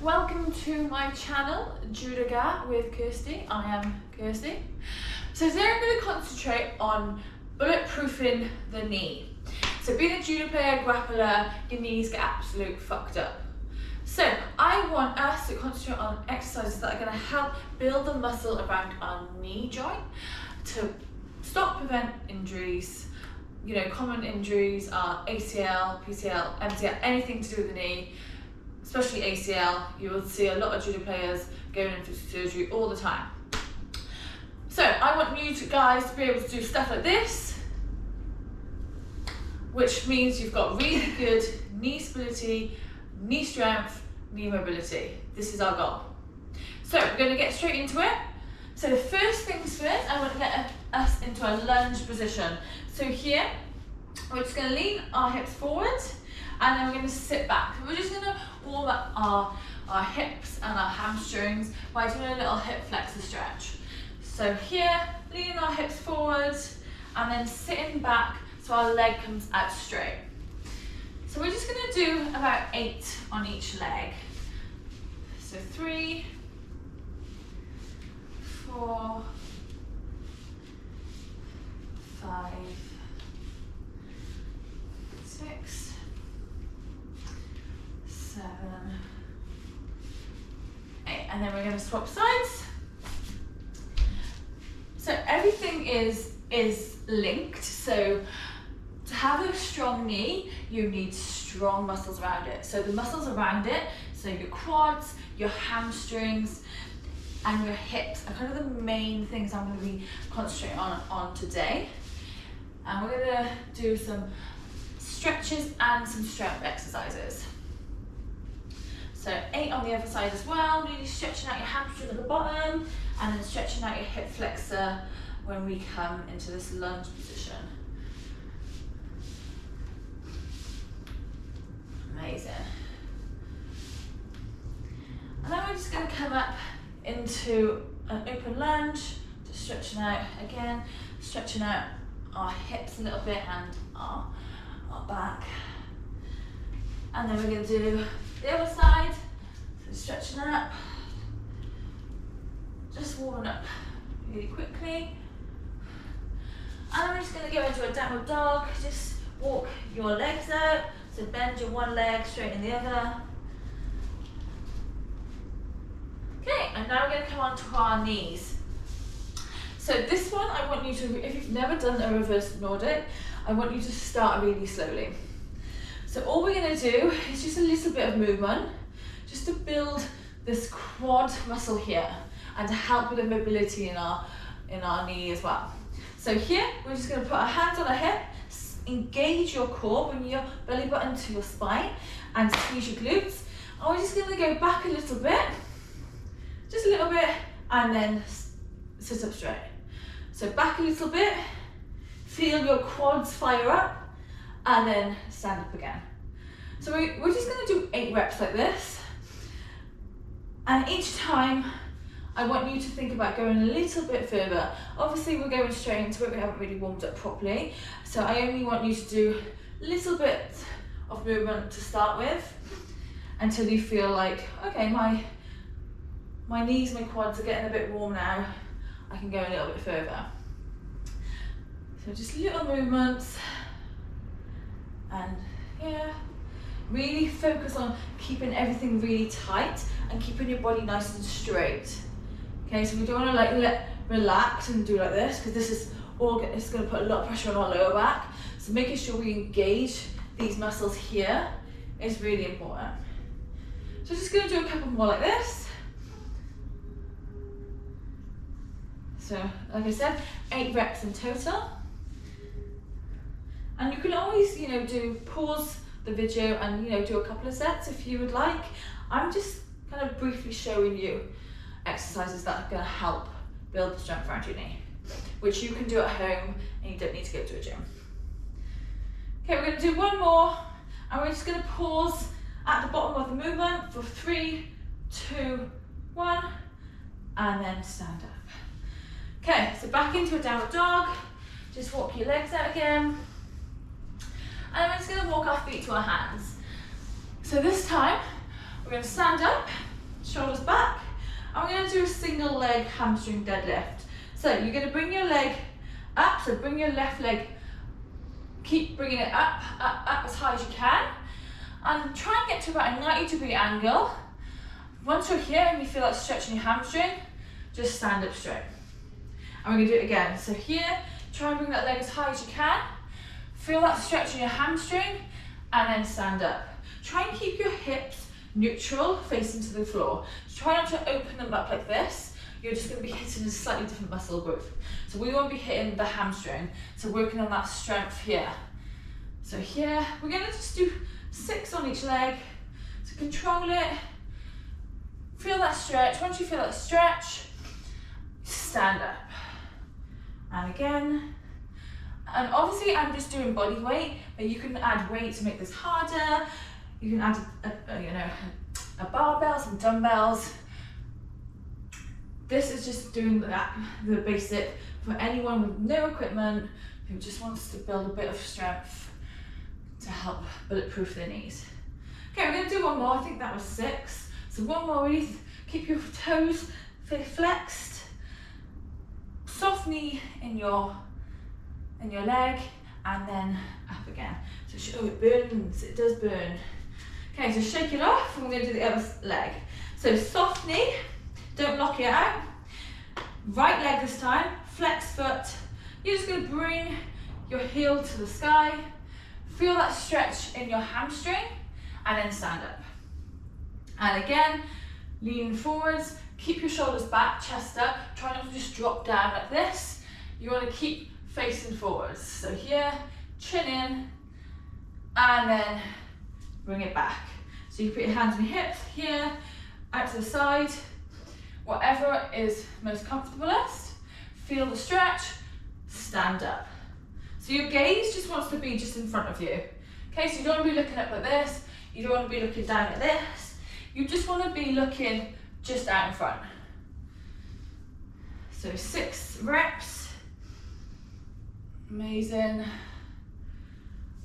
Welcome to my channel, Judokas with Kirsty. I am Kirsty. So today I'm going to concentrate on bulletproofing the knee. So being a judo player, grappler, your knees get absolute fucked up. So I want us to concentrate on exercises that are going to help build the muscle around our knee joint to prevent injuries. You know, common injuries are ACL, PCL, MCL, anything to do with the knee. Especially ACL, you will see a lot of judo players going in for surgery all the time. So I want you guys to be able to do stuff like this, which means you've got really good knee stability, knee strength, knee mobility. This is our goal. So we're going to get straight into it. So the first things first, I want to get us into a lunge position. So here, we're just going to lean our hips forward, and then we're going to sit back. We're just going to warm up our hips and our hamstrings by doing a little hip flexor stretch. So here, leaning our hips forward and then sitting back so our leg comes out straight. So we're just going to do about 8 on each leg. So 3, 4, 5, 6, 7, 8, and then we're going to swap sides. So everything is linked. So to have a strong knee, you need strong muscles around it. So the muscles around it, so your quads, your hamstrings, and your hips are kind of the main things I'm going to be concentrating on today. And we're going to do some stretches and some strength exercises. So 8 on the other side as well, really stretching out your hamstring at the bottom and then stretching out your hip flexor when we come into this lunge position. Amazing. And then we're just going to come up into an open lunge, just stretching out again, stretching out our hips a little bit and our back. And then we're going to do the other side, so stretching up, just warming up really quickly. And we're just going to go into a downward dog, just walk your legs out, so bend your one leg, straighten the other. Okay, and now we're going to come on to our knees. So this one, I want you to, if you've never done a reverse Nordic, I want you to start really slowly. So all we're going to do is just a little bit of movement, just to build this quad muscle here and to help with the mobility in our knee as well. So here, we're just going to put our hands on our hip, engage your core, bring your belly button to your spine and squeeze your glutes. And we're just going to go back a little bit, just a little bit, and then sit up straight. So back a little bit, feel your quads fire up, and then stand up again. So we're just going to do 8 reps like this. And each time, I want you to think about going a little bit further. Obviously, we're going straight into it. We haven't really warmed up properly. So I only want you to do a little bit of movement to start with until you feel like, okay, my knees, my quads are getting a bit warm now. I can go a little bit further. So just little movements. And yeah, really focus on keeping everything really tight and keeping your body nice and straight. Okay, so we don't want to relax and do like this, because this is it's going to put a lot of pressure on our lower back. So making sure we engage these muscles here is really important. So just going to do a couple more like this. So like I said, 8 reps in total. And you can always, pause the video and, do a couple of sets if you would like. I'm just kind of briefly showing you exercises that are going to help build the strength around your knee, which you can do at home and you don't need to go to a gym. Okay, we're going to do one more, and we're just going to pause at the bottom of the movement for 3, 2, 1, and then stand up. Okay, so back into a downward dog. Just walk your legs out again. And we're just going to walk our feet to our hands. So this time, we're going to stand up, shoulders back. And we're going to do a single leg hamstring deadlift. So you're going to bring your leg up, so bring your left leg, keep bringing it up, up, up as high as you can. And try and get to about a 90-degree angle. Once you're here and you feel like stretching your hamstring, just stand up straight. And we're going to do it again. So here, try and bring that leg as high as you can. Feel that stretch in your hamstring, and then stand up. Try and keep your hips neutral, facing to the floor. So try not to open them up like this. You're just going to be hitting a slightly different muscle group. So we won't be hitting the hamstring. So working on that strength here. So here, we're going to just do 6 on each leg. So control it. Feel that stretch. Once you feel that stretch, stand up. And again. And obviously I'm just doing body weight, but you can add weight to make this harder. You can add a barbell, some dumbbells. This is just doing the basic for anyone with no equipment who just wants to build a bit of strength to help bulletproof their knees. Okay, we're going to do one more. I think that was 6. So one more, really keep your toes flexed. Soft knee in your leg, and then up again. So it burns, it does burn. Okay, so shake it off, and we're going to do the other leg. So soft knee, don't lock it out. Right leg this time, flex foot. You're just going to bring your heel to the sky. Feel that stretch in your hamstring, and then stand up. And again, lean forwards, keep your shoulders back, chest up. Try not to just drop down like this. You want to keep facing forwards. So here, chin in, and then bring it back. So you put your hands on your hips, here, out to the side, whatever is most comfortablest. Feel the stretch, stand up. So your gaze just wants to be just in front of you. Okay, so you don't want to be looking up like this, you don't want to be looking down like this, you just want to be looking just out in front. So 6 reps. Amazing.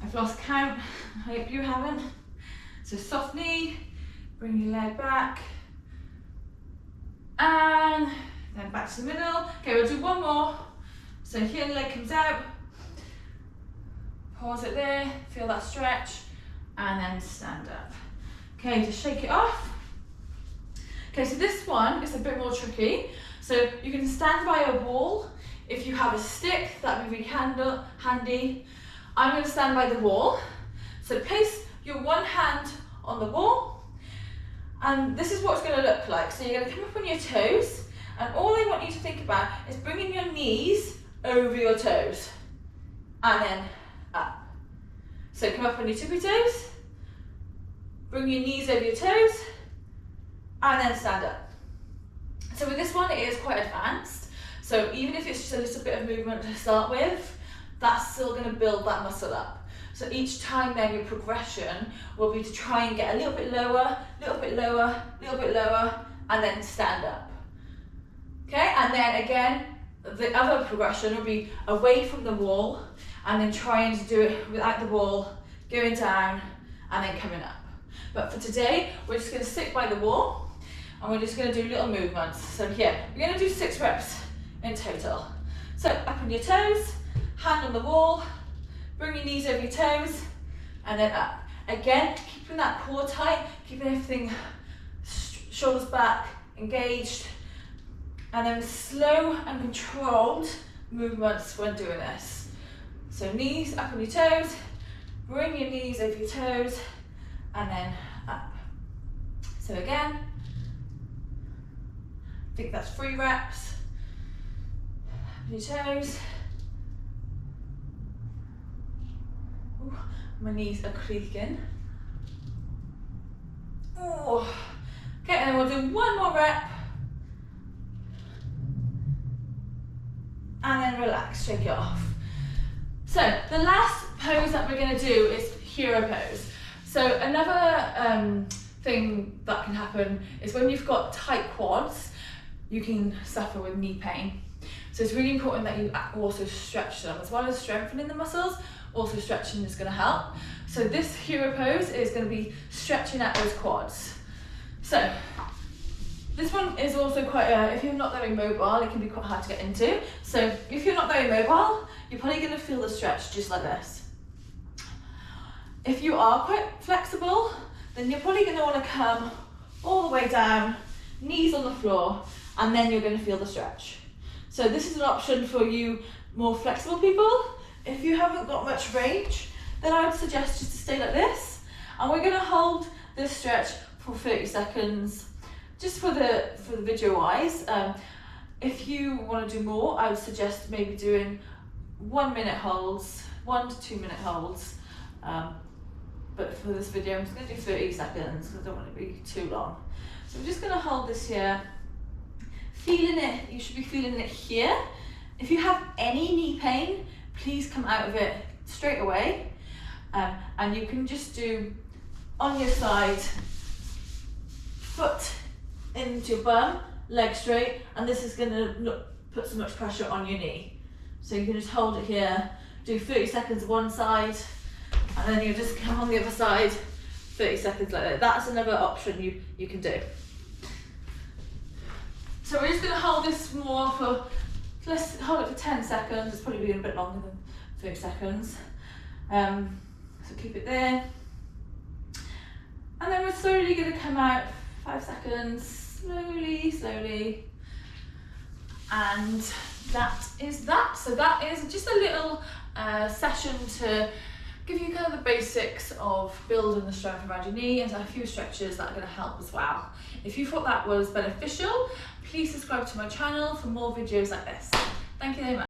I've lost count, I hope you haven't. So soft knee, bring your leg back, and then back to the middle. Okay, we'll do one more. So here the leg comes out, pause it there, feel that stretch, and then stand up. Okay, just shake it off. Okay, so this one is a bit more tricky. So you can stand by a wall. If you have a stick, that would be really handy. I'm going to stand by the wall. So place your one hand on the wall, and this is what it's going to look like. So you're going to come up on your toes, and all I want you to think about is bringing your knees over your toes, and then up. So come up on your tippy toes, bring your knees over your toes, and then stand up. So with this one, it is quite advanced. So even if it's just a little bit of movement to start with, that's still going to build that muscle up. So each time then your progression will be to try and get a little bit lower, little bit lower, little bit lower, and then stand up. Okay, and then again, the other progression will be away from the wall, and then trying to do it without the wall, going down, and then coming up. But for today, we're just going to stick by the wall, and we're just going to do little movements. So here, we're going to do 6 reps in total. So up on your toes, hand on the wall, bring your knees over your toes, and then up. Again, keeping that core tight, keeping everything shoulders back, engaged, and then slow and controlled movements when doing this. So knees up on your toes, bring your knees over your toes, and then up. So again, I think that's 3 reps. Up on your toes. Ooh, my knees are creaking. Oh. Okay, and then we'll do 1 more rep. And then relax, shake it off. So the last pose that we're going to do is hero pose. So another thing that can happen is when you've got tight quads, you can suffer with knee pain. So it's really important that you also stretch them. As well as strengthening the muscles, also stretching is going to help. So this hero pose is going to be stretching out those quads. So This one is also quite, if you're not very mobile, it can be quite hard to get into. So if you're not very mobile, you're probably going to feel the stretch just like this. If you are quite flexible, then you're probably going to want to come all the way down, knees on the floor, and then you're going to feel the stretch. So this is an option for you more flexible people. If you haven't got much range, then I would suggest just to stay like this. And we're going to hold this stretch for 30 seconds, just for the video wise. If you want to do more, I would suggest maybe doing 1 minute holds, 1 to 2 minute holds. But for this video, I'm just going to do 30 seconds because I don't want it to be too long. So I'm just going to hold this here. Feeling it, you should be feeling it here. If you have any knee pain, please come out of it straight away. And you can just do on your side, foot into your bum, leg straight, and this is going to not put so much pressure on your knee. So you can just hold it here, do 30 seconds one side, and then you just come on the other side, 30 seconds like that. That's another option you can do. So we're just going to hold this more for, let's hold it for 10 seconds. It's probably been a bit longer than 30 seconds. So keep it there. And then we're slowly going to come out 5 seconds, slowly, slowly. And that is that. So that is just a little session to give you kind of the basics of building the strength around your knee, and a few stretches that are going to help as well. If you thought that was beneficial, please subscribe to my channel for more videos like this. Thank you very much.